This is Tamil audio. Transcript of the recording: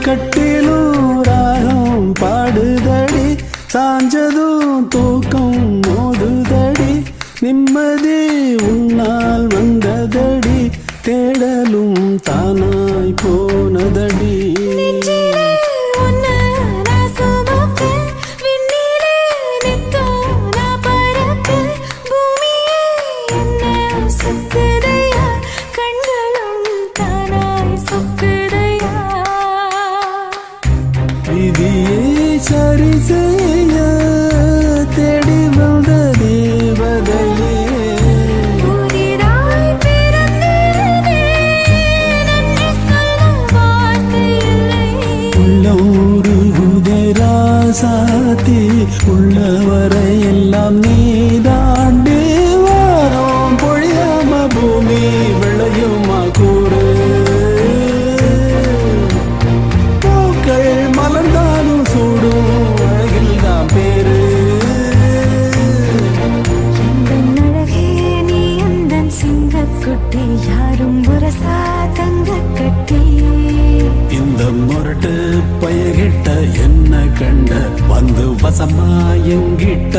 கட்டிலும் ராகம் பாடுதடி, சாஞ்சதும் தூக்கம் மோதுதடி, நிம்மதி உன்னால் வந்ததடி, தேடலும் தானாய் போனதடி. விதியை சரி செய்ய தேடி வந்த தேவதையே, சாத்தி உள்ளவரை எல்லாம் நீதாண்டு வாரம் பொழியாம பூமி விளையுமா கூறு, பூக்கள் மலர்ந்தாலும் சூடும் அழகில் தான் பேரு. அழகே நீ அந்த சிங்கக்குட்டி, யாரும் புரசா தங்க கட்டி, இந்த முரட்டு பயகிட்ட என்ன கண்ட வந்து வசமா எங்கிட்ட